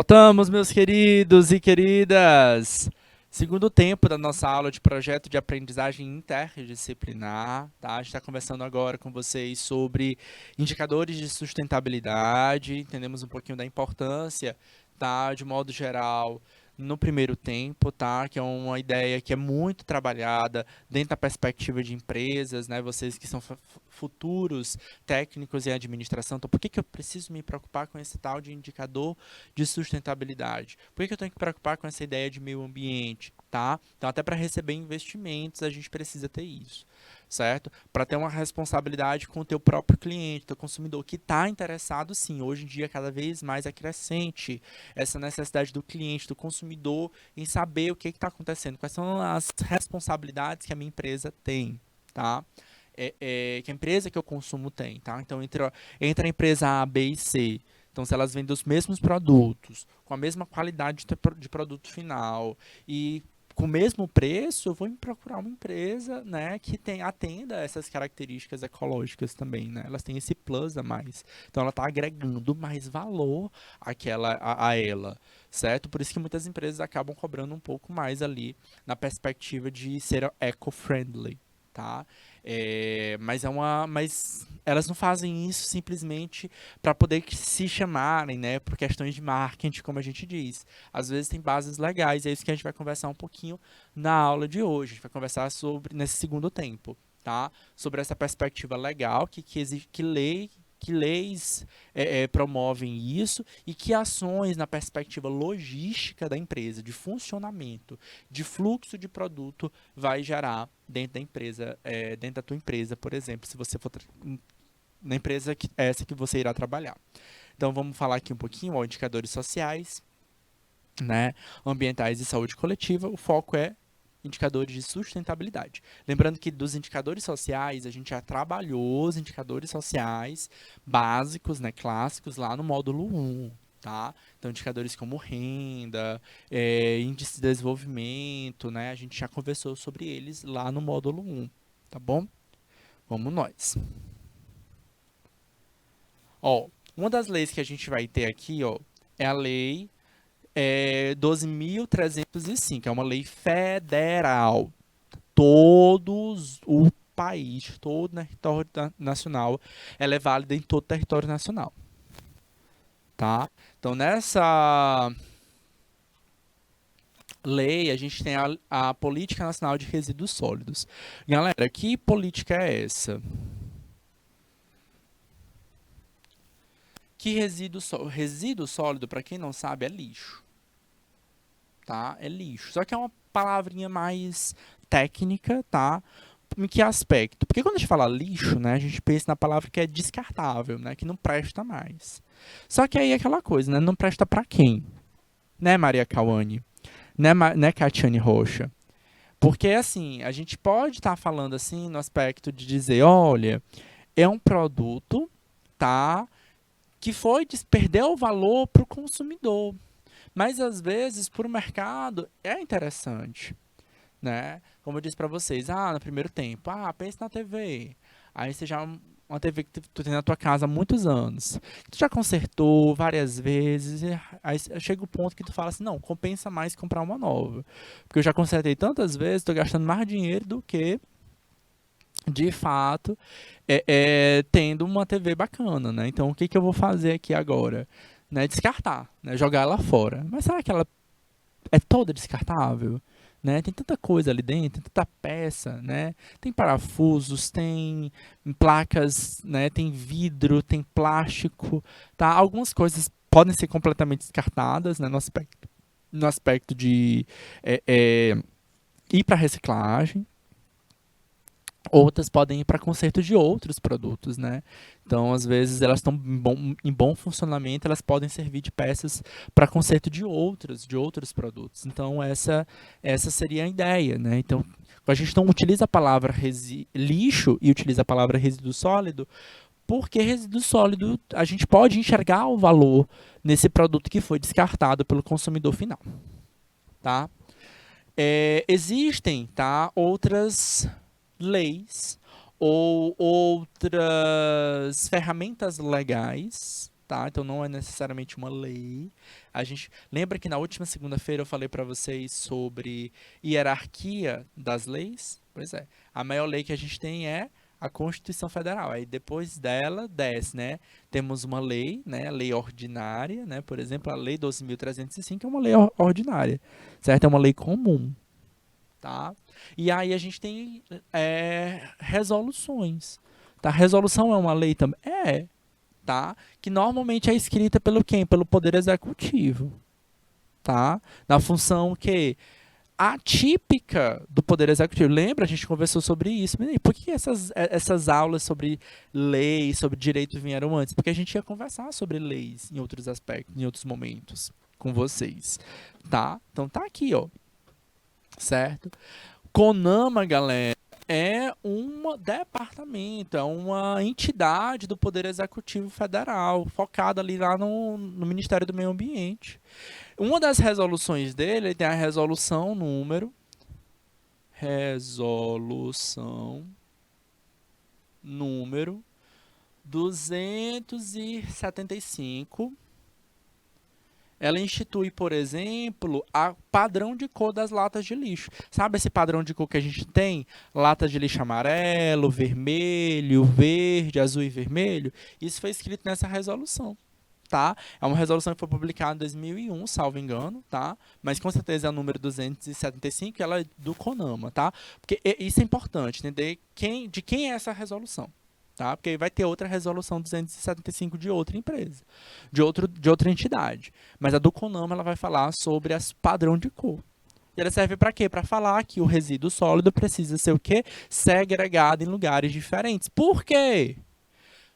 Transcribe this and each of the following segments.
Voltamos, meus queridos e queridas. Segundo tempo da nossa aula de projeto de aprendizagem interdisciplinar, tá? A gente está conversando agora com vocês sobre indicadores de sustentabilidade, entendemos um pouquinho da importância, tá? De modo geral, no primeiro tempo, tá? Que é uma ideia que é muito trabalhada dentro da perspectiva de empresas, né? Vocês que são futuros técnicos em administração, então por que eu preciso me preocupar com esse tal de indicador de sustentabilidade? Por que eu tenho que me preocupar com essa ideia de meio ambiente, tá? Então, até para receber investimentos, a gente precisa ter isso, certo? Para ter uma responsabilidade com o teu próprio cliente, teu consumidor, que está interessado, sim. Hoje em dia, cada vez mais é crescente essa necessidade do cliente, do consumidor, em saber o que está acontecendo, quais são as responsabilidades que a minha empresa tem, tá? Que a empresa que eu consumo tem, tá? Então, entre a empresa A, B e C, então, se elas vendem os mesmos produtos, com a mesma qualidade de produto final e com o mesmo preço, eu vou procurar uma empresa, né, que atenda essas características ecológicas também, né? Elas têm esse plus a mais. Então, ela está agregando mais valor a ela, certo? Por isso que muitas empresas acabam cobrando um pouco mais ali na perspectiva de ser eco-friendly, tá? Mas elas não fazem isso simplesmente para poder se chamarem, né, por questões de marketing, como a gente diz. Às vezes tem bases legais, é isso que a gente vai conversar um pouquinho na aula de hoje. A gente vai conversar sobre nesse segundo tempo, tá? Sobre essa perspectiva legal que leis promovem isso e que ações na perspectiva logística da empresa, de funcionamento, de fluxo de produto, vai gerar dentro da empresa, dentro da tua empresa, por exemplo, se você for na empresa essa que você irá trabalhar. Então vamos falar aqui um pouquinho, ó, indicadores sociais, né, ambientais e saúde coletiva. O foco é indicadores de sustentabilidade. Lembrando que dos indicadores sociais, a gente já trabalhou os indicadores sociais básicos, né, clássicos, lá no módulo 1. Tá? Então, indicadores como renda, índice de desenvolvimento, né? A gente já conversou sobre eles lá no módulo 1, tá bom? Vamos nós. Ó, uma das leis que a gente vai ter aqui, ó, é a lei 12.305, é uma lei federal. O país, todo o território nacional, ela é válida em todo o território nacional, tá? Então, nessa lei, a gente tem a Política Nacional de Resíduos Sólidos. Galera, que política é essa? Que resíduo sólido, para quem não sabe, é lixo, tá? É lixo. Só que é uma palavrinha mais técnica, tá? Em que aspecto? Porque quando a gente fala lixo, né, a gente pensa na palavra que é descartável, né, que não presta mais. Só que aí é aquela coisa, né, não presta para quem? Né, Maria Cauane? Né, Catiane Rocha? Porque, assim, a gente pode estar falando, assim, no aspecto de dizer, olha, é um produto, tá, que perdeu o valor para o consumidor. Mas, às vezes, para o mercado, é interessante, né? Como eu disse para vocês, no primeiro tempo, pense na TV. Aí você já uma TV que tu tem na tua casa há muitos anos. Tu já consertou várias vezes, e aí chega o ponto que tu fala assim, não, compensa mais comprar uma nova. Porque eu já consertei tantas vezes, estou gastando mais dinheiro do que, de fato, tendo uma TV bacana, né? Então, o que eu vou fazer aqui agora? Né? Descartar, né? Jogar ela fora. Mas será que ela é toda descartável? Né? Tem tanta coisa ali dentro, tem tanta peça, né? Tem parafusos, tem placas, né? Tem vidro, tem plástico, tá? Algumas coisas podem ser completamente descartadas, né? No aspecto de ir para reciclagem. Outras podem ir para conserto de outros produtos, né? Então, às vezes, elas estão em bom funcionamento, elas podem servir de peças para conserto de outros produtos. Então, essa seria a ideia, né? Então, a gente não utiliza a palavra lixo e utiliza a palavra resíduo sólido, porque resíduo sólido a gente pode enxergar o valor nesse produto que foi descartado pelo consumidor final, tá? Existem, tá, outras leis ou outras ferramentas legais, tá? Então não é necessariamente uma lei. A gente lembra que na última segunda-feira eu falei para vocês sobre hierarquia das leis? Pois é. A maior lei que a gente tem é a Constituição Federal. Aí depois dela desce, né? Temos uma lei, né? Lei ordinária, né? Por exemplo, a Lei 12.305 é uma lei ordinária, certo? É uma lei comum, tá? E aí a gente tem resoluções, tá? Resolução é uma lei também? É, tá? Que normalmente é escrita pelo quem? Pelo Poder Executivo, tá? Na função que atípica do Poder Executivo. Lembra? A gente conversou sobre isso. E por que essas aulas sobre leis, sobre direito vieram antes? Porque a gente ia conversar sobre leis em outros aspectos, em outros momentos com vocês, tá? Então tá aqui, ó. Certo? CONAMA, galera, é um departamento, é uma entidade do Poder Executivo Federal, focada ali lá no Ministério do Meio Ambiente. Uma das resoluções dele tem a resolução número 275. Ela institui, por exemplo, a padrão de cor das latas de lixo. Sabe esse padrão de cor que a gente tem? Lata de lixo amarelo, vermelho, verde, azul e vermelho? Isso foi escrito nessa resolução, tá? É uma resolução que foi publicada em 2001, salvo engano, tá? Mas com certeza é o número 275, ela é do CONAMA, tá? Porque isso é importante, entender de quem é essa resolução. Tá? Porque vai ter outra resolução 275 de outra empresa, de outra entidade. Mas a do CONAMA ela vai falar sobre as padrão de cor. E ela serve para quê? Para falar que o resíduo sólido precisa ser o quê? Segregado em lugares diferentes. Por quê?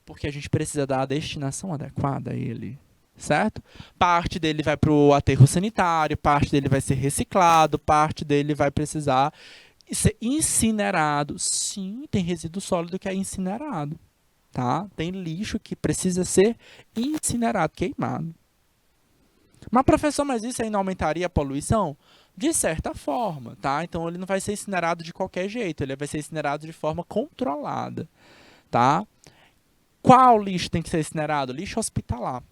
Porque a gente precisa dar a destinação adequada a ele. Certo? Parte dele vai para o aterro sanitário, parte dele vai ser reciclado, parte dele vai precisar ser incinerado. Sim, tem resíduo sólido que é incinerado, tá? Tem lixo que precisa ser incinerado, queimado. Mas, professor, mas isso aí não aumentaria a poluição? De certa forma, tá? Então ele não vai ser incinerado de qualquer jeito, ele vai ser incinerado de forma controlada, tá? Qual lixo tem que ser incinerado? Lixo hospitalar.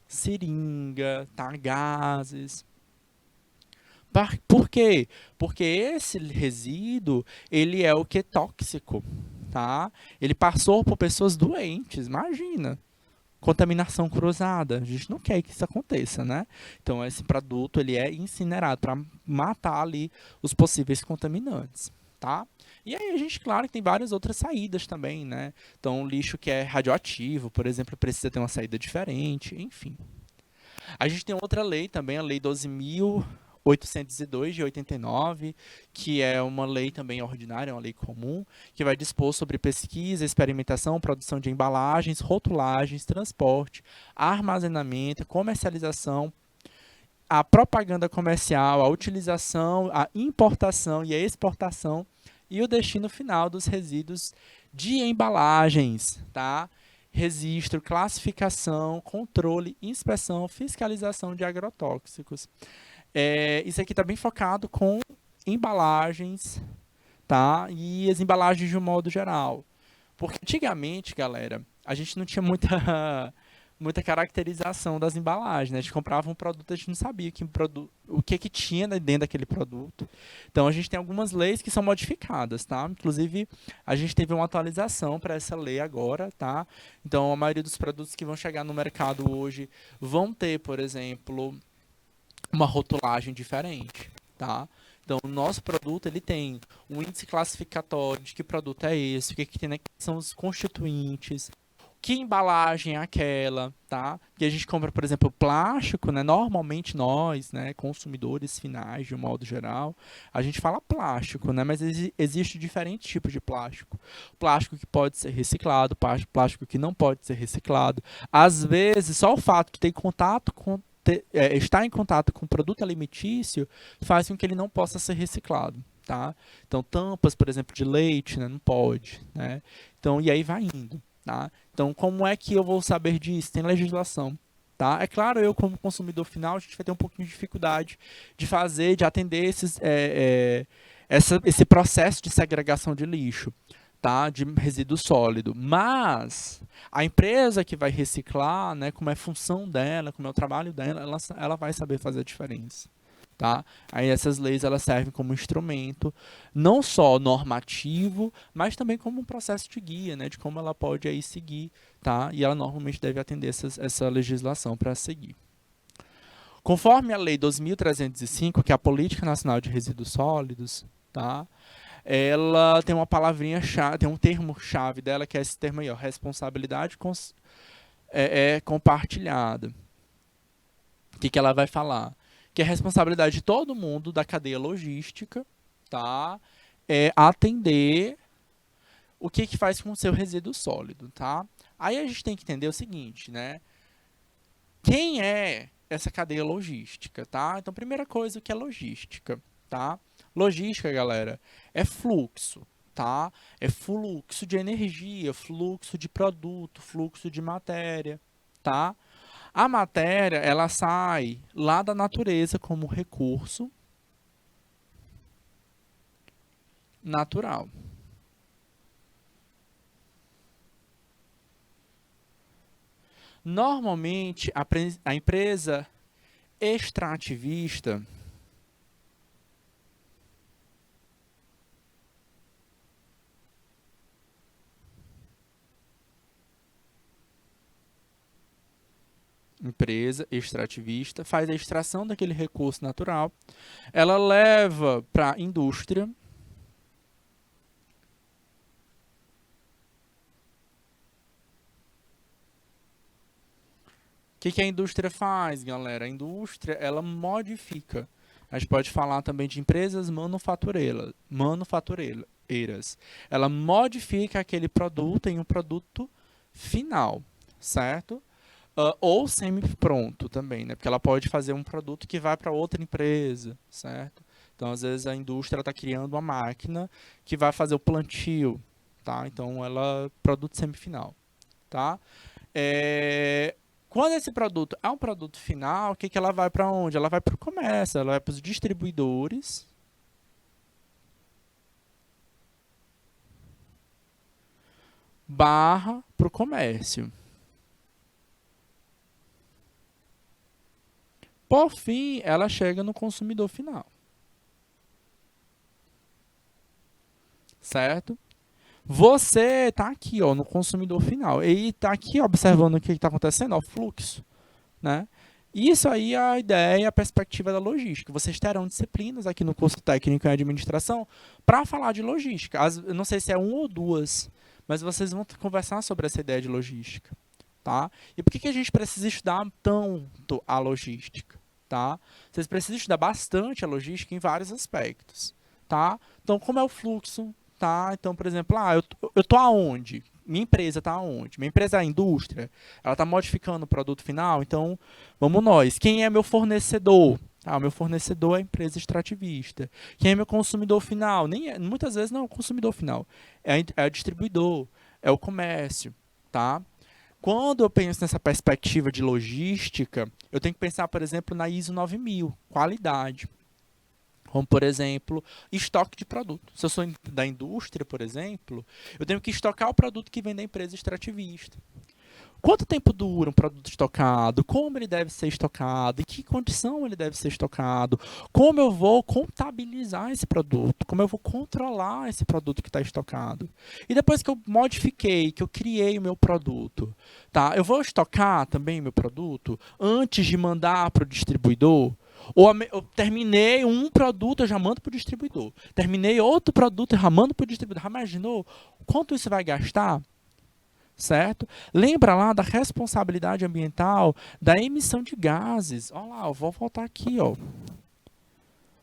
Seringa, tá? Gases. Por quê? Porque esse resíduo, ele é o que? Tóxico, tá? Ele passou por pessoas doentes, imagina. Contaminação cruzada, a gente não quer que isso aconteça, né? Então, esse produto, ele é incinerado para matar ali os possíveis contaminantes, tá? E aí a gente, claro, que tem várias outras saídas também, né? Então, o lixo que é radioativo, por exemplo, precisa ter uma saída diferente, enfim. A gente tem outra lei também, a Lei 12.802 de 89, que é uma lei também ordinária, uma lei comum, que vai dispor sobre pesquisa, experimentação, produção de embalagens, rotulagens, transporte, armazenamento, comercialização, a propaganda comercial, a utilização, a importação e a exportação e o destino final dos resíduos de embalagens, tá? Registro, classificação, controle, inspeção, fiscalização de agrotóxicos. Isso aqui está bem focado com embalagens, tá? E as embalagens de um modo geral. Porque antigamente, galera, a gente não tinha muita caracterização das embalagens, né? A gente comprava um produto, a gente não sabia o que tinha dentro daquele produto. Então, a gente tem algumas leis que são modificadas, tá? Inclusive, a gente teve uma atualização para essa lei agora, tá? Então, a maioria dos produtos que vão chegar no mercado hoje vão ter, por exemplo, uma rotulagem diferente, tá? Então, o nosso produto, ele tem um índice classificatório de que produto é esse, o que tem, né, que são os constituintes, que embalagem é aquela, tá? Que a gente compra, por exemplo, plástico, né? Normalmente nós, né, consumidores finais, de um modo geral, a gente fala plástico, né? Mas existe diferentes tipos de plástico. Plástico que pode ser reciclado, plástico que não pode ser reciclado. Às vezes, só o fato de ter contato com estar em contato com o produto alimentício faz com que ele não possa ser reciclado, tá? Então, tampas, por exemplo, de leite, né, não pode, né? Então, e aí vai indo, tá? Então, como é que eu vou saber disso? Tem legislação, tá? É claro, eu como consumidor final, a gente vai ter um pouquinho de dificuldade de atender esse processo de segregação de lixo. tá, de resíduo sólido. Mas a empresa que vai reciclar, né, como é a função dela, como é o trabalho dela, ela vai saber fazer a diferença. Tá? Aí essas leis elas servem como instrumento, não só normativo, mas também como um processo de guia, né, de como ela pode aí seguir, tá? E ela normalmente deve atender essa legislação para seguir. Conforme a Lei 2.305, que é a Política Nacional de Resíduos Sólidos, tá? Ela tem uma palavrinha-chave, tem um termo-chave dela, que é esse termo aí, ó, responsabilidade compartilhada. O que ela vai falar? Que é a responsabilidade de todo mundo da cadeia logística, tá? É atender o que faz com o seu resíduo sólido, tá? Aí a gente tem que entender o seguinte, né? Quem é essa cadeia logística, tá? Então, primeira coisa, o que é logística, tá? Logística, galera, é fluxo, tá? É fluxo de energia, fluxo de produto, fluxo de matéria, tá? A matéria, ela sai lá da natureza como recurso natural. Normalmente, a empresa extrativista, faz a extração daquele recurso natural, ela leva para a indústria. O que a indústria faz, galera? A indústria, ela modifica. A gente pode falar também de empresas manufatureiras. Ela modifica aquele produto em um produto final, certo? Ou semi-pronto também, né? Porque ela pode fazer um produto que vai para outra empresa, certo? Então, às vezes, a indústria está criando uma máquina que vai fazer o plantio, tá? Então, ela produto semifinal, tá? É, quando esse produto é um produto final, o que ela vai para onde? Ela vai para o comércio, ela vai para os distribuidores, barra para o comércio. Por fim, ela chega no consumidor final, certo? Você está aqui, ó, no consumidor final e está aqui observando o que está acontecendo, ó, o fluxo, né? Isso aí é a ideia, a perspectiva da logística. Vocês terão disciplinas aqui no curso técnico em administração para falar de logística. Eu não sei se é um ou duas, mas vocês vão conversar sobre essa ideia de logística, tá? E por que a gente precisa estudar tanto a logística, tá? Vocês precisam estudar bastante a logística em vários aspectos, tá? Então, como é o fluxo, tá? Então, por exemplo, eu tô aonde? Minha empresa está aonde? Minha empresa é a indústria, ela está modificando o produto final, então vamos nós. Quem é meu fornecedor? Ah, o meu fornecedor é a empresa extrativista. Quem é meu consumidor final? Muitas vezes não é o consumidor final, é o distribuidor, é o comércio, tá? Quando eu penso nessa perspectiva de logística, eu tenho que pensar, por exemplo, na ISO 9000, qualidade. Como, por exemplo, estoque de produto. Se eu sou da indústria, por exemplo, eu tenho que estocar o produto que vem da empresa extrativista. Quanto tempo dura um produto estocado? Como ele deve ser estocado? Em que condição ele deve ser estocado? Como eu vou contabilizar esse produto? Como eu vou controlar esse produto que está estocado? E depois que eu modifiquei, que eu criei o meu produto, tá? Eu vou estocar também meu produto antes de mandar para o distribuidor? Ou eu terminei um produto, eu já mando para o distribuidor. Terminei outro produto, eu já mando para o distribuidor. Já imaginou quanto isso vai gastar? Certo? Lembra lá da responsabilidade ambiental, da emissão de gases. Olha lá, eu vou voltar aqui, ó.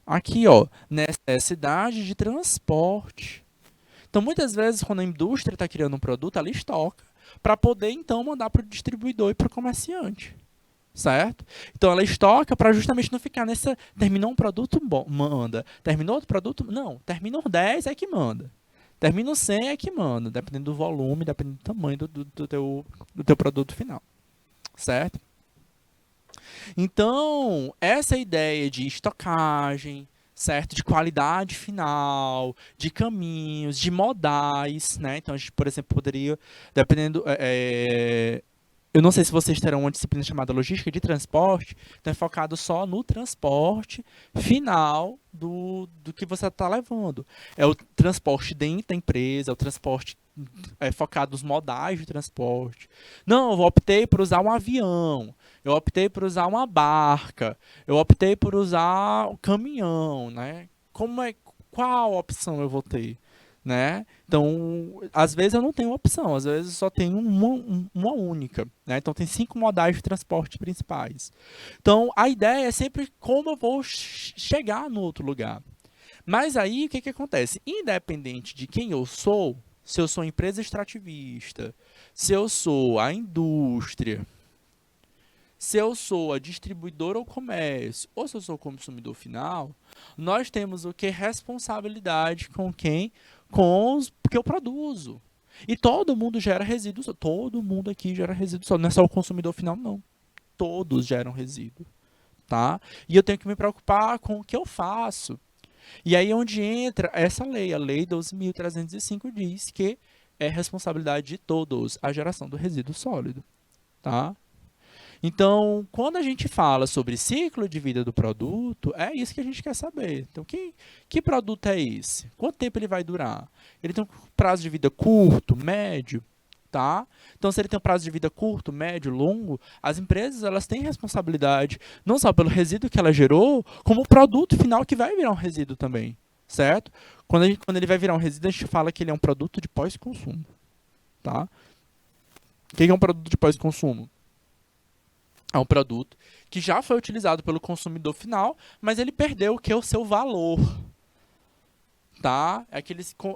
Aqui, ó, necessidade de transporte. Então, muitas vezes, quando a indústria está criando um produto, ela estoca para poder, então, mandar para o distribuidor e para o comerciante. Certo? Então, ela estoca para justamente não ficar nessa... Terminou um produto, bom, manda. Terminou outro produto? Não. Terminou 10 é que manda. Termina 100 é que manda, dependendo do volume, dependendo do tamanho do teu produto final, certo? Então, essa ideia de estocagem, certo? De qualidade final, de caminhos, de modais, né? Então, a gente, por exemplo, poderia, dependendo, eu não sei se vocês terão uma disciplina chamada logística de transporte, então é focado só no transporte final do que você está levando. É o transporte dentro da empresa, é o transporte focado nos modais de transporte. Não, eu optei por usar um avião, eu optei por usar uma barca, eu optei por usar o caminhão, né? Qual opção eu vou ter? Né? Então, às vezes eu não tenho opção, às vezes eu só tenho uma única, né? Então tem 5 modais de transporte principais. Então, a ideia é sempre como eu vou chegar no outro lugar. Mas aí, o que acontece? Independente de quem eu sou, se eu sou empresa extrativista, se eu sou a indústria, se eu sou a distribuidora ou comércio, ou se eu sou o consumidor final, nós temos o que? Responsabilidade com quem? Com os que eu produzo. E todo mundo gera resíduos. Todo mundo aqui gera resíduos. Não é só o consumidor final, não. Todos geram resíduo. Tá? E eu tenho que me preocupar com o que eu faço. E aí é onde entra essa lei. A Lei 12.305 diz que é responsabilidade de todos a geração do resíduo sólido. Tá? Então, quando a gente fala sobre ciclo de vida do produto, é isso que a gente quer saber. Então, que produto é esse? Quanto tempo ele vai durar? Ele tem um prazo de vida curto, médio, tá? Então, se ele tem um prazo de vida curto, médio, longo, as empresas elas têm responsabilidade não só pelo resíduo que ela gerou, como o produto final que vai virar um resíduo também, certo? Quando ele vai virar um resíduo, a gente fala que ele é um produto de pós-consumo, tá? O que é um produto de pós-consumo? É um produto que já foi utilizado pelo consumidor final, mas ele perdeu o que é o seu valor, tá? É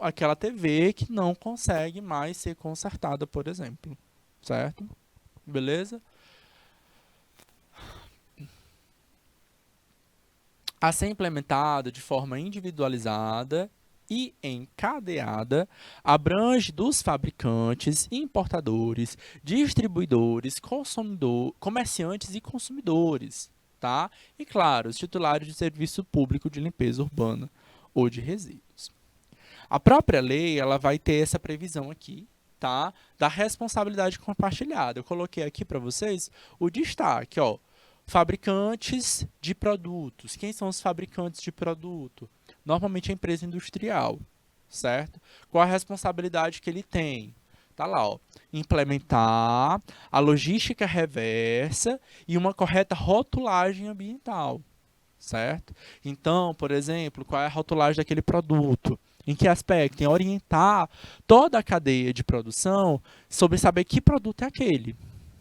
aquela TV que não consegue mais ser consertada, por exemplo, certo? Beleza? A ser implementada de forma individualizada e encadeada, abrange dos fabricantes, importadores, distribuidores, comerciantes e consumidores, tá? E, claro, os titulares de serviço público de limpeza urbana ou de resíduos. A própria lei, ela vai ter essa previsão aqui, tá? Da responsabilidade compartilhada. Eu coloquei aqui para vocês o destaque, ó. Fabricantes de produtos. Quem são os fabricantes de produto? Normalmente a empresa industrial, certo? Qual a responsabilidade que ele tem? Tá lá, ó. Implementar a logística reversa e uma correta rotulagem ambiental, certo? Então, por exemplo, qual é a rotulagem daquele produto? Em que aspecto? Em orientar toda a cadeia de produção sobre saber que produto é aquele.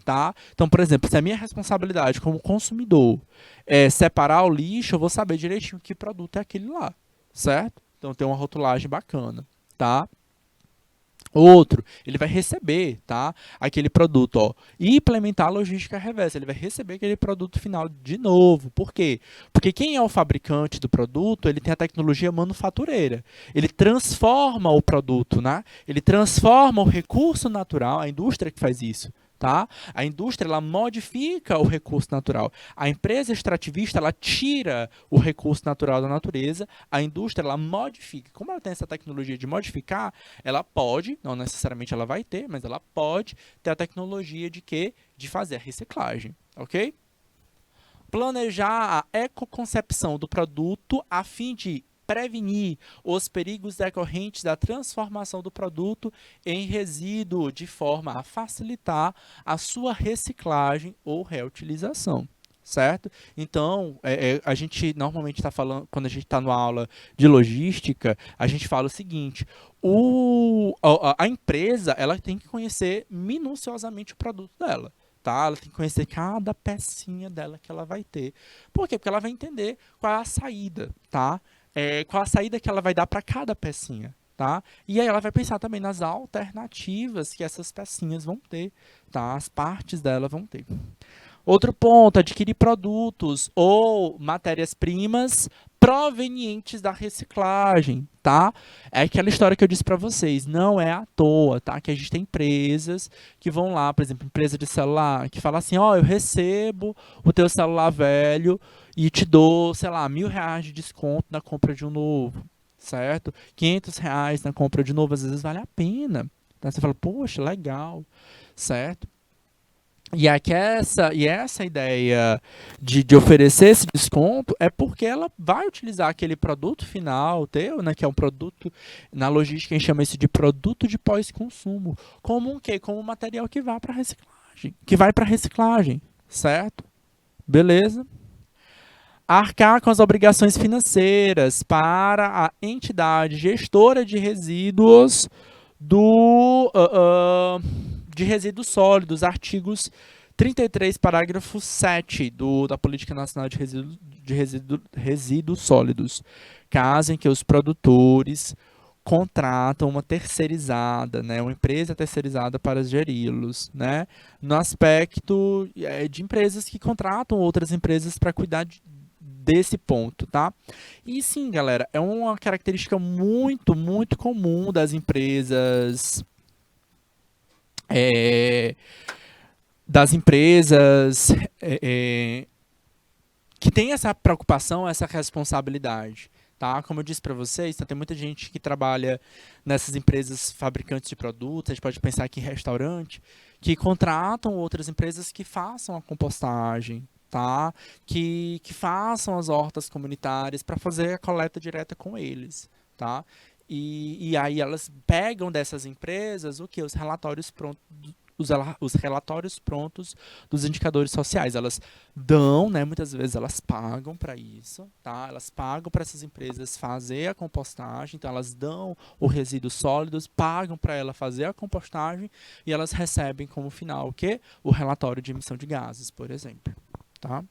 Tá? Então, por exemplo, se a minha responsabilidade como consumidor é separar o lixo, eu vou saber direitinho que produto é aquele lá, certo? Então, tem uma rotulagem bacana, tá? Outro, ele vai receber, tá? Aquele produto, ó, e implementar a logística reversa. Ele vai receber aquele produto final de novo. Por quê? Porque quem é o fabricante do produto, ele tem a tecnologia manufatureira. Ele transforma o produto, né? Ele transforma o recurso natural, a indústria que faz isso. Tá? A indústria ela modifica o recurso natural. A empresa extrativista ela tira o recurso natural da natureza. A indústria ela modifica. Como ela tem essa tecnologia de modificar, ela pode, não necessariamente ela vai ter, mas ela pode ter a tecnologia de quê? De fazer a reciclagem, ok? Planejar a ecoconcepção do produto a fim de prevenir os perigos decorrentes da transformação do produto em resíduo, de forma a facilitar a sua reciclagem ou reutilização. Certo? Então, a gente normalmente está falando, quando a gente está numa aula de logística, a gente fala o seguinte: a empresa ela tem que conhecer minuciosamente o produto dela. Tá? Ela tem que conhecer cada pecinha dela que ela vai ter. Por quê? Porque ela vai entender qual é a saída, tá? Qual a saída que ela vai dar para cada pecinha, tá? E aí ela vai pensar também nas alternativas que essas pecinhas vão ter, tá? As partes dela vão ter. Outro ponto, adquirir produtos ou matérias-primas provenientes da reciclagem, tá? É aquela história que eu disse para vocês, não é à toa, tá? Que a gente tem empresas que vão lá, por exemplo, empresa de celular, que fala assim, ó, eu recebo o teu celular velho e te dou, sei lá, R$ 1.000 de desconto na compra de um novo, certo? R$ 500 na compra de novo, às vezes vale a pena. Tá? Você fala, poxa, legal, certo? E essa ideia de oferecer esse desconto é porque ela vai utilizar aquele produto final teu, né, que é um produto, na logística a gente chama isso de produto de pós-consumo, como um quê? Como um material que vai para reciclagem, certo? Beleza? Arcar com as obrigações financeiras para a entidade gestora de resíduos de resíduos sólidos, artigos 33, parágrafo 7 da Política Nacional de Resíduos Sólidos, caso em que os produtores contratam uma terceirizada, né, uma empresa terceirizada para geri-los, né, no aspecto de empresas que contratam outras empresas para cuidar desse ponto, tá? E sim, galera, é uma característica muito, muito comum das empresas é, é, é, que tem essa preocupação, essa responsabilidade. Tá? Como eu disse para vocês, então, tem muita gente que trabalha nessas empresas fabricantes de produtos, a gente pode pensar aqui em restaurante, que contratam outras empresas que façam a compostagem, tá? Que façam as hortas comunitárias para fazer a coleta direta com eles. Tá? E aí elas pegam dessas empresas o que? Os relatórios prontos os relatórios prontos dos indicadores sociais. Elas dão, né, muitas vezes elas pagam para isso, tá? Elas pagam para essas empresas fazer a compostagem, então elas dão o resíduos sólidos, pagam para ela fazer a compostagem e elas recebem como final o quê? O relatório de emissão de gases, por exemplo, tá?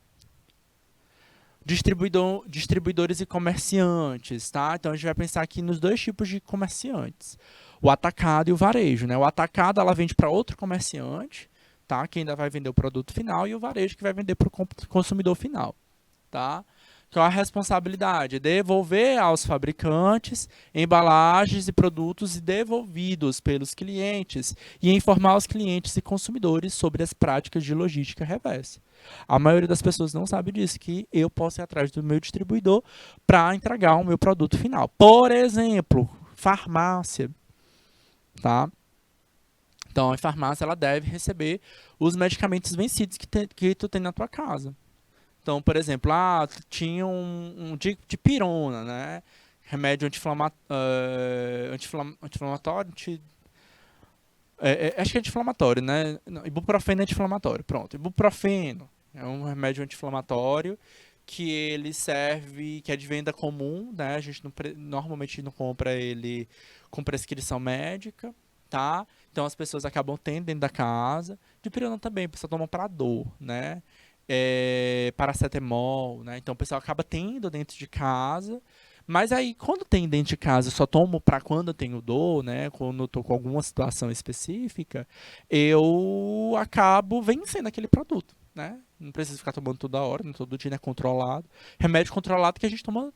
Distribuidores e comerciantes, tá? Então a gente vai pensar aqui nos dois tipos de comerciantes, o atacado e o varejo, né? O atacado ela vende para outro comerciante, tá? Que ainda vai vender o produto final e o varejo que vai vender para o consumidor final, tá? Qual a responsabilidade? Devolver aos fabricantes embalagens e produtos devolvidos pelos clientes e informar os clientes e consumidores sobre as práticas de logística reversa. A maioria das pessoas não sabe disso, que eu posso ir atrás do meu distribuidor para entregar o meu produto final. Por exemplo, farmácia, tá? Então, a farmácia ela deve receber os medicamentos vencidos que tu tem na tua casa. Então, por exemplo, tinha um de pirona, né? Remédio anti-inflamatório, acho que é anti-inflamatório, né? Não, ibuprofeno é anti-inflamatório, pronto. Ibuprofeno é um remédio anti-inflamatório que ele serve, que é de venda comum, né? A gente normalmente não compra ele com prescrição médica, tá? Então as pessoas acabam tendo dentro da casa. Dipirona também, a pessoa toma para dor, né? Paracetamol, né? Então o pessoal acaba tendo dentro de casa. Mas aí, quando tem dentro de casa, eu só tomo para quando eu tenho dor, né? Quando eu tô com alguma situação específica, eu acabo vencendo aquele produto, né? Não preciso ficar tomando toda hora, né? Todo dia, né? Controlado. Remédio controlado que a gente toma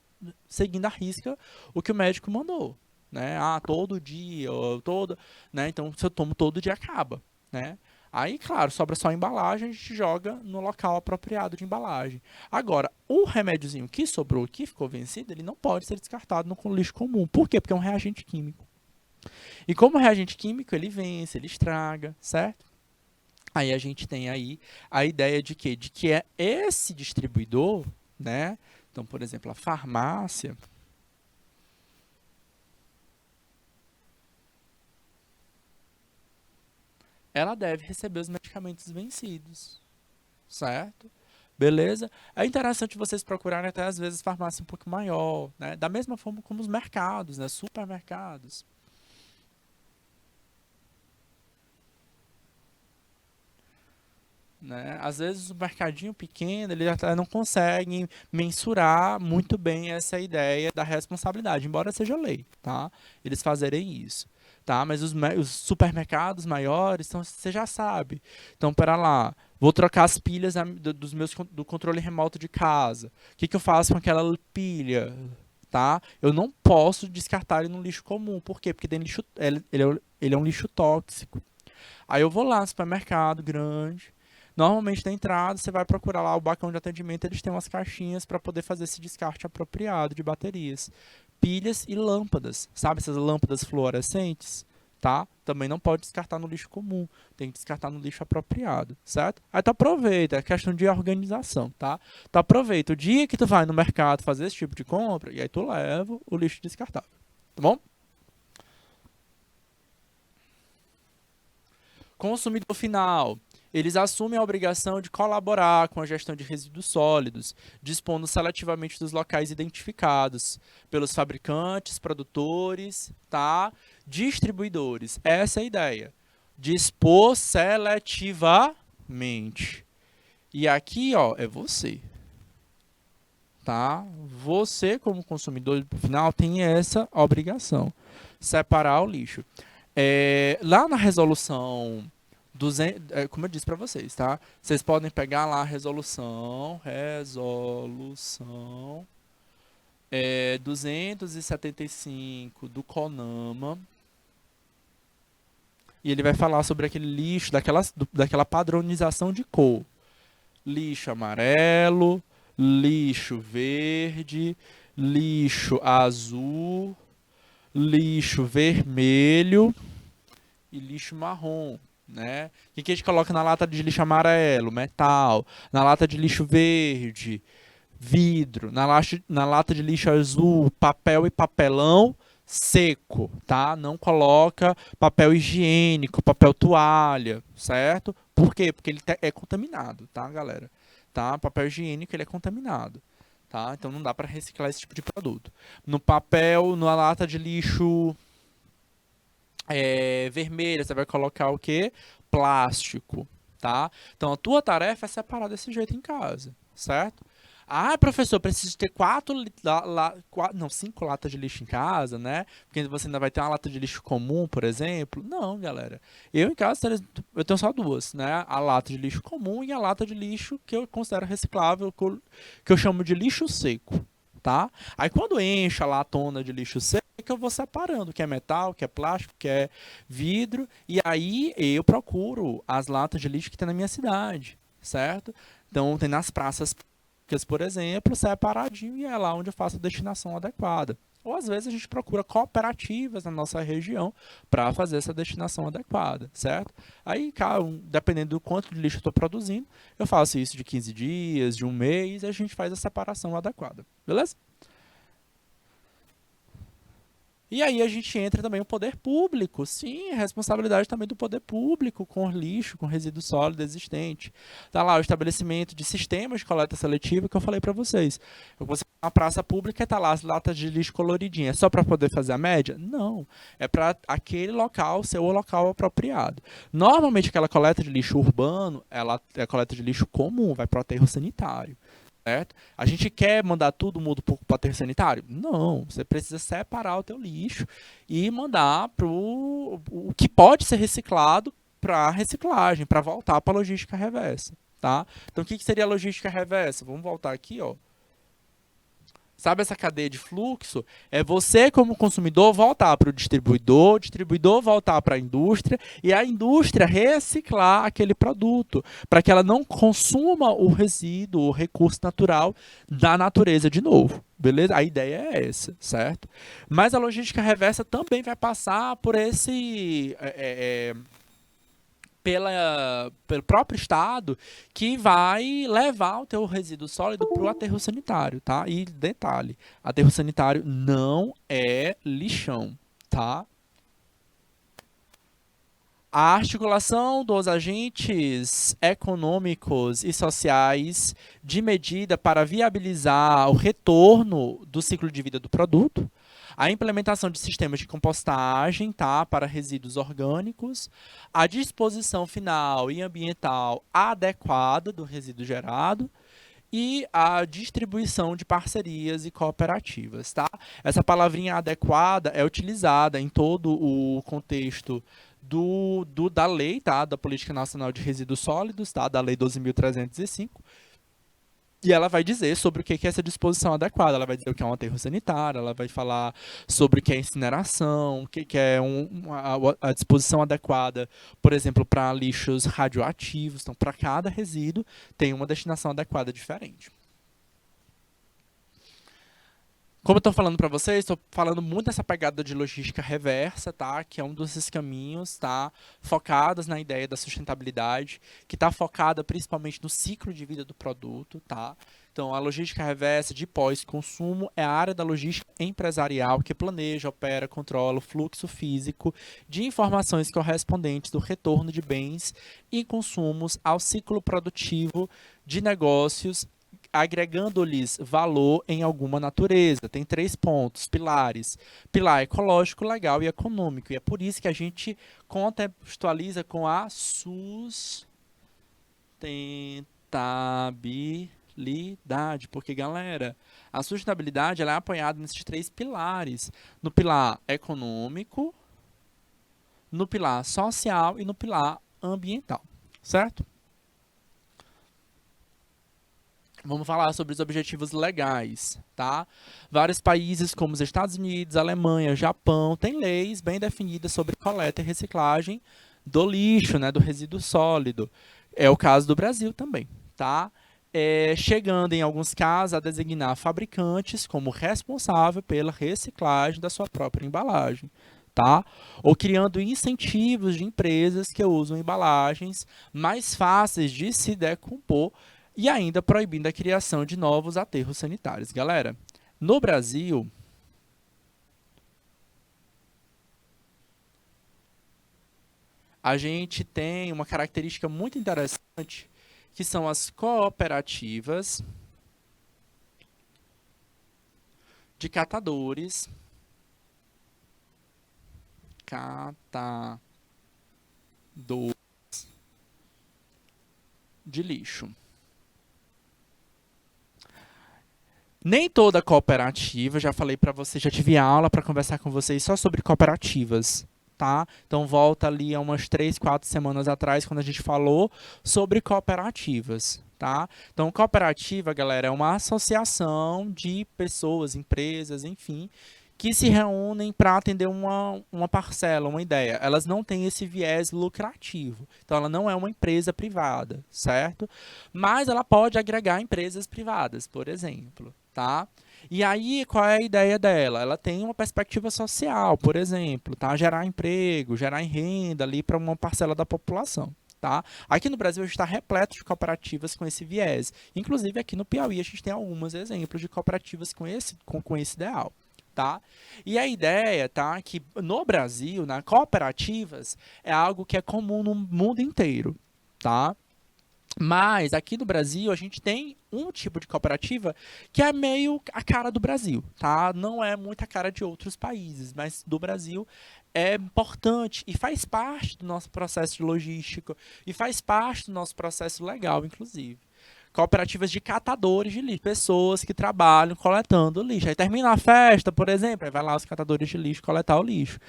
seguindo a risca o que o médico mandou, né? Todo dia, ou todo, né? Então, se eu tomo todo dia, acaba, né? Aí, claro, sobra só a embalagem, a gente joga no local apropriado de embalagem. Agora, o remédiozinho que sobrou, que ficou vencido, ele não pode ser descartado no lixo comum. Por quê? Porque é um reagente químico. E como reagente químico, ele vence, ele estraga, certo? Aí a gente tem aí a ideia de quê? De que é esse distribuidor, né? Então, por exemplo, a farmácia, ela deve receber os medicamentos vencidos, certo? Beleza? É interessante vocês procurarem até às vezes farmácia um pouco maior, né? Da mesma forma como os mercados, né? Supermercados, né? Às vezes o mercadinho pequeno, ele até não consegue mensurar muito bem essa ideia da responsabilidade, embora seja lei, tá? Eles fazerem isso. tá? Mas os supermercados maiores, então você já sabe. Então, pera lá, vou trocar as pilhas do controle remoto de casa. O que eu faço com aquela pilha? Tá? Eu não posso descartar ele no lixo comum. Por quê? Porque tem lixo, ele é um lixo tóxico. Aí eu vou lá no supermercado grande. Normalmente na entrada você vai procurar lá o balcão de atendimento, eles têm umas caixinhas para poder fazer esse descarte apropriado de baterias, pilhas e lâmpadas. Sabe essas lâmpadas fluorescentes? Tá? Também não pode descartar no lixo comum, tem que descartar no lixo apropriado, certo? Aí tu aproveita, é questão de organização, tá? Tu aproveita o dia que tu vai no mercado fazer esse tipo de compra e aí tu leva o lixo descartável, tá bom? Consumidor final. Eles assumem a obrigação de colaborar com a gestão de resíduos sólidos, dispondo seletivamente dos locais identificados pelos fabricantes, produtores, tá? Distribuidores. Essa é a ideia. Dispor seletivamente. E aqui, ó, é você, tá? Você, como consumidor final, tem essa obrigação. Separar o lixo. Lá na resolução 200, como eu disse para vocês, tá? Vocês podem pegar lá a resolução 275 do CONAMA, e ele vai falar sobre aquele lixo, daquela padronização de cor. Lixo amarelo, lixo verde, lixo azul, lixo vermelho e lixo marrom, né? O que a gente coloca na lata de lixo amarelo? Metal. Na lata de lixo verde, vidro. Na lata de lixo azul, papel e papelão seco, tá? Não coloca papel higiênico, papel toalha, certo? Por quê? Porque ele é contaminado, tá, galera? Tá? Papel higiênico, ele é contaminado. Tá? Então não dá para reciclar esse tipo de produto. No papel, na lata de lixo vermelha, você vai colocar o quê? Plástico, tá? Então a tua tarefa é separar desse jeito em casa, certo? Ah, professor, eu preciso ter não, 5 latas de lixo em casa, né? Porque você ainda vai ter uma lata de lixo comum, por exemplo. Não, galera. Eu em casa eu tenho só duas, né? A lata de lixo comum e a lata de lixo que eu considero reciclável, que eu chamo de lixo seco, tá? Aí quando enche a latona de lixo seco, eu vou separando o que é metal, o que é plástico, o que é vidro, e aí eu procuro as latas de lixo que tem na minha cidade, certo? Então tem nas praças públicas, por exemplo, separadinho, e é lá onde eu faço a destinação adequada. Ou às vezes a gente procura cooperativas na nossa região para fazer essa destinação adequada, certo? Aí, dependendo do quanto de lixo eu estou produzindo, eu faço isso de 15 dias, de um mês, e a gente faz a separação adequada, beleza? E aí a gente entra também o poder público. Sim, a responsabilidade também do poder público com lixo, com resíduo sólido existente. Tá lá o estabelecimento de sistemas de coleta seletiva que eu falei para vocês. Você vai na praça pública e tá lá as latas de lixo coloridinhas. É só para poder fazer a média? Não. É para aquele local ser o local apropriado. Normalmente aquela coleta de lixo urbano, ela é coleta de lixo comum, vai para o aterro sanitário. Certo? A gente quer mandar tudo mudo para o aterro sanitário? Não, você precisa separar o teu lixo e mandar para o que pode ser reciclado para reciclagem, para voltar para a logística reversa, tá? Então, o que seria a logística reversa? Vamos voltar aqui, ó. Sabe essa cadeia de fluxo? É você, como consumidor, voltar para o distribuidor voltar para a indústria e a indústria reciclar aquele produto, para que ela não consuma o resíduo, o recurso natural da natureza de novo. Beleza? A ideia é essa, certo? Mas a logística reversa também vai passar por esse. Pelo próprio Estado, que vai levar o teu resíduo sólido para o aterro sanitário, tá? E detalhe, aterro sanitário não é lixão, tá? A articulação dos agentes econômicos e sociais de medida para viabilizar o retorno do ciclo de vida do produto, a implementação de sistemas de compostagem, tá, para resíduos orgânicos, a disposição final e ambiental adequada do resíduo gerado e a distribuição de parcerias e cooperativas, tá? Essa palavrinha adequada é utilizada em todo o contexto da lei, tá? Da Política Nacional de Resíduos Sólidos, tá? Da Lei 12.305. E ela vai dizer sobre o que é essa disposição adequada. Ela vai dizer o que é um aterro sanitário, ela vai falar sobre o que é incineração, o que é a disposição adequada, por exemplo, para lixos radioativos. Então, para cada resíduo, tem uma destinação adequada diferente. Como eu estou falando para vocês, estou falando muito dessa pegada de logística reversa, tá? Que é um desses caminhos, tá? Focadas na ideia da sustentabilidade, que está focada principalmente no ciclo de vida do produto, tá? Então, a logística reversa de pós-consumo é a área da logística empresarial que planeja, opera, controla o fluxo físico de informações correspondentes do retorno de bens e consumos ao ciclo produtivo de negócios, agregando-lhes valor em alguma natureza. Tem 3 pontos, pilares. Pilar ecológico, legal e econômico. E é por isso que a gente contextualiza com a sustentabilidade. Porque, galera, a sustentabilidade ela é apoiada nesses 3 pilares. No pilar econômico, no pilar social e no pilar ambiental. Certo? Vamos falar sobre os objetivos legais, tá? Vários países, como os Estados Unidos, Alemanha, Japão, têm leis bem definidas sobre coleta e reciclagem do lixo, né, do resíduo sólido. É o caso do Brasil também, tá? Chegando, em alguns casos, a designar fabricantes como responsável pela reciclagem da sua própria embalagem, tá? Ou criando incentivos de empresas que usam embalagens mais fáceis de se decompor e ainda proibindo a criação de novos aterros sanitários. Galera, no Brasil, a gente tem uma característica muito interessante, que são as cooperativas de catadores de lixo. Nem toda cooperativa, já falei para vocês, já tive aula para conversar com vocês só sobre cooperativas, tá? Então volta ali a umas 3, 4 semanas atrás, quando a gente falou sobre cooperativas, tá? Então cooperativa, galera, é uma associação de pessoas, empresas, enfim, que se reúnem para atender uma parcela, uma ideia. Elas não têm esse viés lucrativo. Então, ela não é uma empresa privada, certo? Mas ela pode agregar empresas privadas, por exemplo, tá? E aí, qual é a ideia dela? Ela tem uma perspectiva social, por exemplo, tá? Gerar emprego, gerar renda ali para uma parcela da população. Tá? Aqui no Brasil a gente está repleto de cooperativas com esse viés. Inclusive aqui no Piauí a gente tem alguns exemplos de cooperativas com esse ideal. Tá? E a ideia, tá, que no Brasil, né, cooperativas é algo que é comum no mundo inteiro, tá? Mas aqui no Brasil a gente tem um tipo de cooperativa que é meio a cara do Brasil, tá? Não é muito a cara de outros países, mas do Brasil é importante e faz parte do nosso processo de logística e faz parte do nosso processo legal, inclusive. Cooperativas de catadores de lixo, pessoas que trabalham coletando lixo. Aí termina a festa, por exemplo, aí vai lá os catadores de lixo coletar o lixo.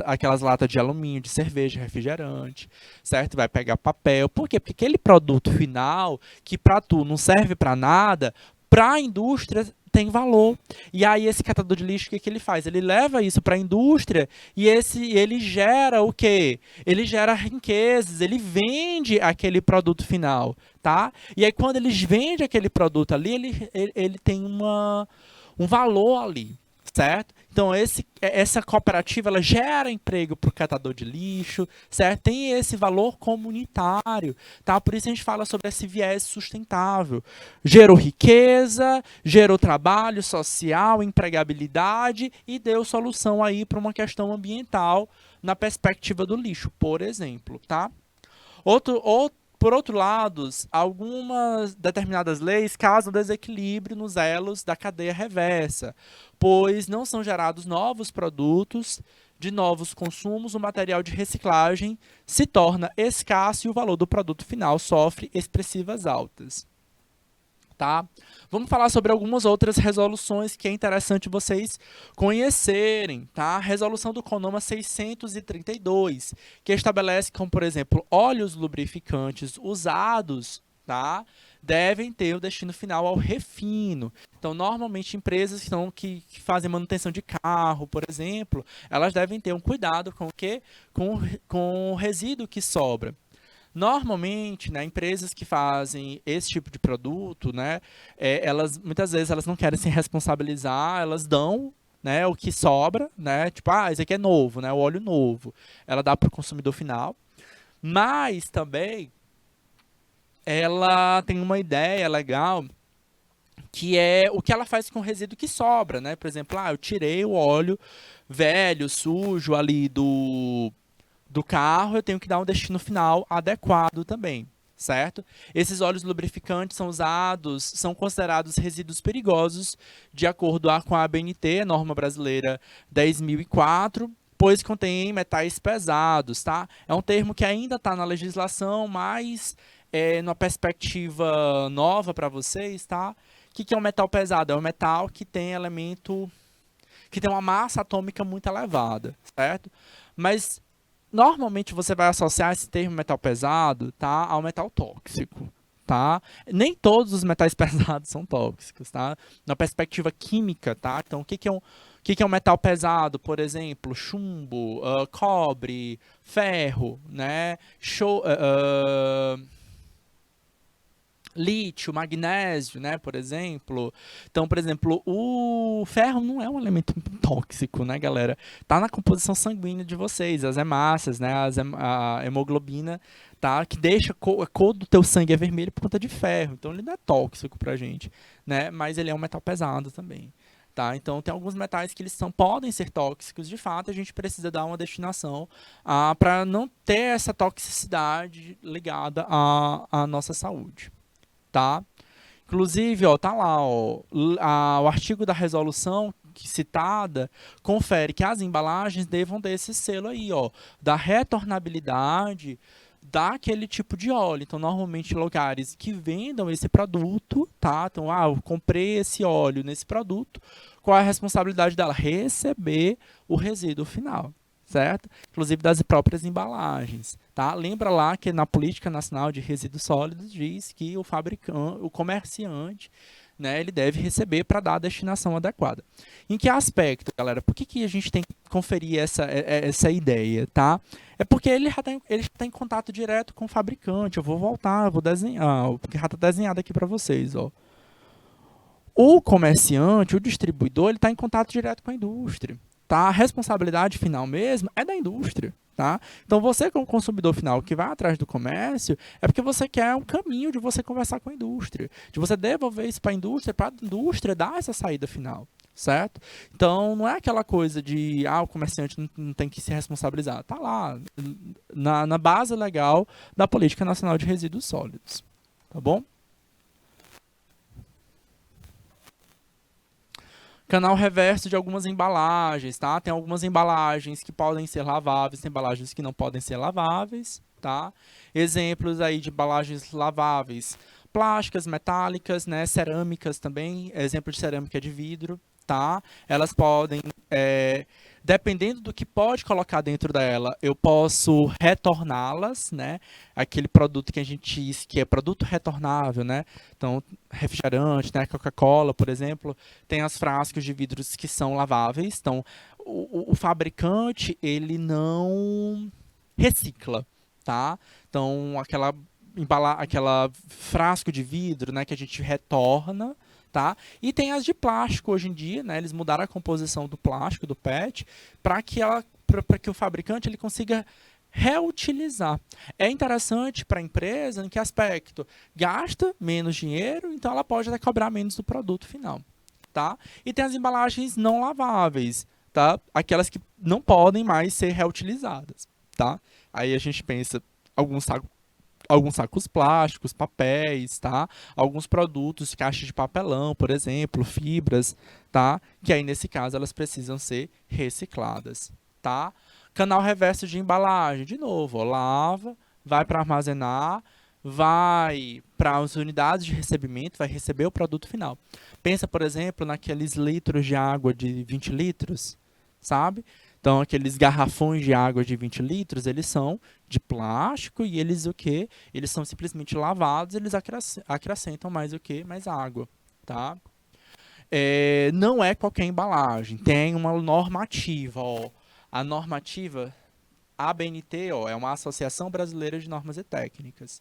Aquelas latas de alumínio, de cerveja, refrigerante, certo? Vai pegar papel. Por quê? Porque aquele produto final, que para tu não serve para nada, para a indústria tem valor. E aí esse catador de lixo, o que ele faz? Ele leva isso para a indústria e ele gera o quê? Ele gera riquezas, ele vende aquele produto final, tá? E aí quando eles vendem aquele produto ali, ele tem um valor ali, certo? Então essa cooperativa ela gera emprego para o catador de lixo, certo? Tem esse valor comunitário, tá? Por isso a gente fala sobre esse viés sustentável. Gerou riqueza, gerou trabalho social, empregabilidade e deu solução aí para uma questão ambiental na perspectiva do lixo, por exemplo, tá? Por outro lado, algumas determinadas leis causam desequilíbrio nos elos da cadeia reversa, pois não são gerados novos produtos de novos consumos, o material de reciclagem se torna escasso e o valor do produto final sofre expressivas altas. tá? Vamos falar sobre algumas outras resoluções que é interessante vocês conhecerem, tá? Resolução do CONAMA 632, que estabelece como, por exemplo, óleos lubrificantes usados, tá? Devem ter o destino final ao refino. Então, normalmente, empresas que fazem manutenção de carro, por exemplo, elas devem ter um cuidado com o quê? Com o resíduo que sobra. Normalmente, né, empresas que fazem esse tipo de produto, né, elas muitas vezes elas não querem se responsabilizar, elas dão, né, o que sobra, né, tipo, esse aqui é novo, né, o óleo novo, ela dá para o consumidor final, mas também ela tem uma ideia legal que é o que ela faz com o resíduo que sobra, né, por exemplo, eu tirei o óleo velho, sujo ali do carro, eu tenho que dar um destino final adequado também, certo? Esses óleos lubrificantes são considerados resíduos perigosos, de acordo com a ABNT, norma brasileira 10.004, pois contém metais pesados, tá? É um termo que ainda está na legislação, mas numa perspectiva nova para vocês, tá? O que é um metal pesado? É um metal que tem que tem uma massa atômica muito elevada, certo? Mas normalmente você vai associar esse termo metal pesado, tá, ao metal tóxico, tá? Nem todos os metais pesados são tóxicos, tá? Na perspectiva química, tá? Então, o que é um metal pesado? Por exemplo, chumbo, cobre, ferro, né? Lítio, magnésio, né, por exemplo. Então, por exemplo, o ferro não é um elemento tóxico, né, galera? Tá na composição sanguínea de vocês, as hemácias, né, a hemoglobina, tá, que deixa a cor do teu sangue é vermelho por conta de ferro. Então, ele não é tóxico pra gente, né, mas ele é um metal pesado também. Tá? Então, tem alguns metais que podem ser tóxicos, de fato, a gente precisa dar uma destinação para não ter essa toxicidade ligada à nossa saúde, tá? Inclusive, ó, tá lá, ó, o artigo da resolução citada confere que as embalagens devam ter esse selo aí, ó, da retornabilidade daquele tipo de óleo. Então, normalmente, lugares que vendam esse produto, tá? Então, eu comprei esse óleo nesse produto, qual é a responsabilidade dela? Receber o resíduo final, certo? Inclusive das próprias embalagens, tá? Lembra lá que na Política Nacional de Resíduos Sólidos diz que o comerciante, né, ele deve receber para dar a destinação adequada. Em que aspecto, galera? Por que a gente tem que conferir essa ideia, tá? É porque ele já tá em contato direto com o fabricante. Eu vou voltar, vou desenhar, porque já está desenhado aqui para vocês, ó. O comerciante, o distribuidor, ele está em contato direto com a indústria, tá? A responsabilidade final mesmo é da indústria, tá? Então, você como consumidor final que vai atrás do comércio, é porque você quer um caminho de você conversar com a indústria, de você devolver isso para a indústria dar essa saída final, certo? Então, não é aquela coisa de, o comerciante não tem que se responsabilizar. Tá lá, na base legal da Política Nacional de Resíduos Sólidos, tá bom? Canal reverso de algumas embalagens, tá? Tem algumas embalagens que podem ser laváveis, tem embalagens que não podem ser laváveis, tá? Exemplos aí de embalagens laváveis: plásticas, metálicas, né? Cerâmicas também, exemplo de cerâmica de vidro, tá? Elas podem, dependendo do que pode colocar dentro dela, eu posso retorná-las, né? Aquele produto que a gente diz que é produto retornável, né? Então, refrigerante, né? Coca-Cola, por exemplo, tem as frascos de vidros que são laváveis. Então, o fabricante, ele não recicla, tá? Então, aquela frasco de vidro, né, que a gente retorna, tá? E tem as de plástico hoje em dia, né? Eles mudaram a composição do plástico, do PET, para que o fabricante ele consiga reutilizar. É interessante para a empresa em que aspecto? Gasta menos dinheiro, então ela pode até cobrar menos do produto final, tá? E tem as embalagens não laváveis, tá? Aquelas que não podem mais ser reutilizadas, tá? Aí a gente pensa alguns sacos plásticos, papéis, tá? Alguns produtos, caixas de papelão, por exemplo, fibras, tá? Que aí nesse caso elas precisam ser recicladas, tá? Canal reverso de embalagem, de novo, ó, lava, vai para armazenar, vai para as unidades de recebimento, vai receber o produto final. Pensa, por exemplo, naqueles litros de água de 20 litros, sabe? Então, aqueles garrafões de água de 20 litros, eles são de plástico e eles o quê? Eles são simplesmente lavados, eles acrescentam mais o quê? Mais água, tá? Não é qualquer embalagem, tem uma normativa, ó. A normativa ABNT, ó, é uma Associação Brasileira de Normas e Técnicas.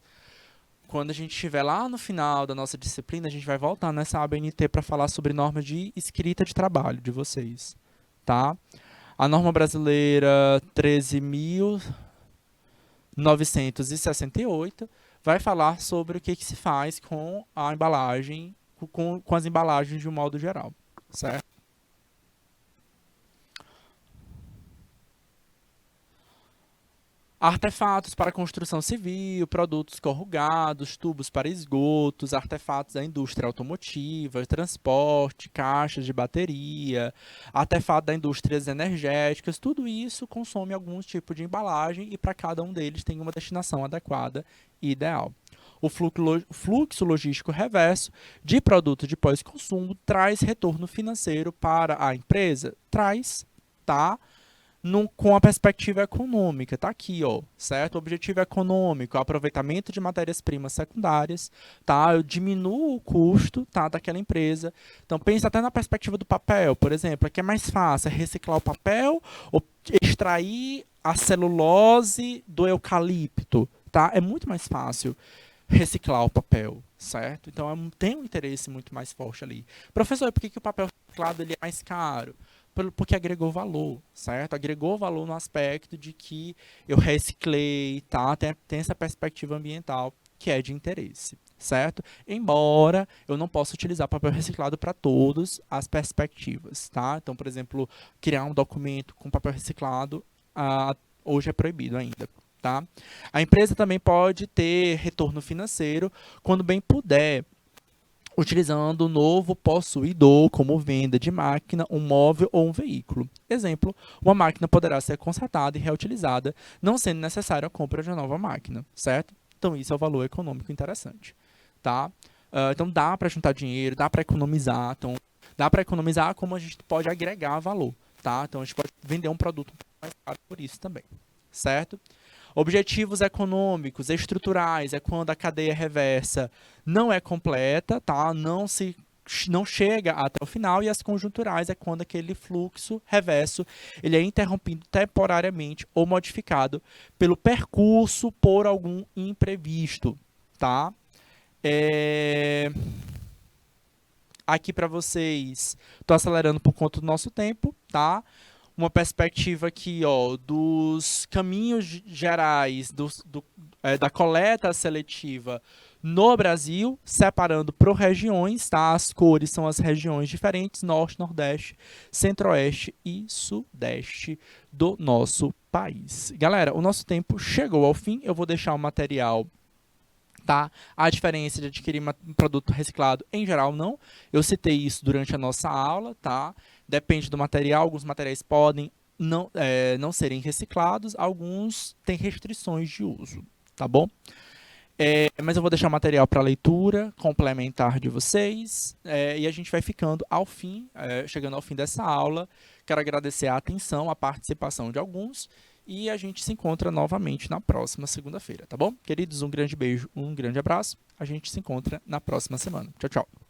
Quando a gente estiver lá no final da nossa disciplina, a gente vai voltar nessa ABNT para falar sobre normas de escrita de trabalho de vocês, tá? A norma brasileira 13.968 vai falar sobre o que se faz com a embalagem, com as embalagens de um modo geral, certo? Artefatos para construção civil, produtos corrugados, tubos para esgotos, artefatos da indústria automotiva, transporte, caixas de bateria, artefatos da indústrias energéticas, tudo isso consome algum tipo de embalagem e para cada um deles tem uma destinação adequada e ideal. O fluxo logístico reverso de produto de pós-consumo traz retorno financeiro para a empresa? Traz, tá? Com a perspectiva econômica, tá aqui, ó, certo? O objetivo econômico, aproveitamento de matérias-primas secundárias, tá? Eu diminuo o custo, tá, daquela empresa. Então, pensa até na perspectiva do papel, por exemplo, aqui é mais fácil, é reciclar o papel ou extrair a celulose do eucalipto, tá? É muito mais fácil reciclar o papel, certo? Então, tem um interesse muito mais forte ali. Professor, por que o papel reciclado ele é mais caro? Porque agregou valor, certo? Agregou valor no aspecto de que eu reciclei, tá? Tem essa perspectiva ambiental que é de interesse, certo? Embora eu não possa utilizar papel reciclado para todas as perspectivas, tá? Então, por exemplo, criar um documento com papel reciclado, hoje é proibido ainda, tá? A empresa também pode ter retorno financeiro quando bem puder, utilizando o novo possuidor como venda de máquina, um móvel ou um veículo. Exemplo, uma máquina poderá ser consertada e reutilizada, não sendo necessária a compra de uma nova máquina, certo? Então, isso é o valor econômico interessante, tá? Então, dá para juntar dinheiro, dá para economizar, então, dá para economizar como a gente pode agregar valor, tá? Então, a gente pode vender um produto um pouco mais caro por isso também, certo? Objetivos econômicos, estruturais, é quando a cadeia reversa não é completa, tá? Não chega até o final, e as conjunturais é quando aquele fluxo reverso ele é interrompido temporariamente ou modificado pelo percurso por algum imprevisto, tá? Aqui para vocês, estou acelerando por conta do nosso tempo, tá? Uma perspectiva aqui, ó, dos caminhos gerais da coleta seletiva no Brasil, separando por regiões, tá? As cores são as regiões diferentes, norte, nordeste, centro-oeste e sudeste do nosso país. Galera, o nosso tempo chegou ao fim, eu vou deixar o material, tá? A diferença de adquirir um produto reciclado, em geral, não. Eu citei isso durante a nossa aula, tá? Depende do material, alguns materiais podem não serem reciclados, alguns têm restrições de uso, tá bom? Mas eu vou deixar o material para leitura complementar de vocês, e a gente vai ficando ao fim, chegando ao fim dessa aula. Quero agradecer a atenção, a participação de alguns, e a gente se encontra novamente na próxima segunda-feira, tá bom? Queridos, um grande beijo, um grande abraço. A gente se encontra na próxima semana. Tchau, tchau.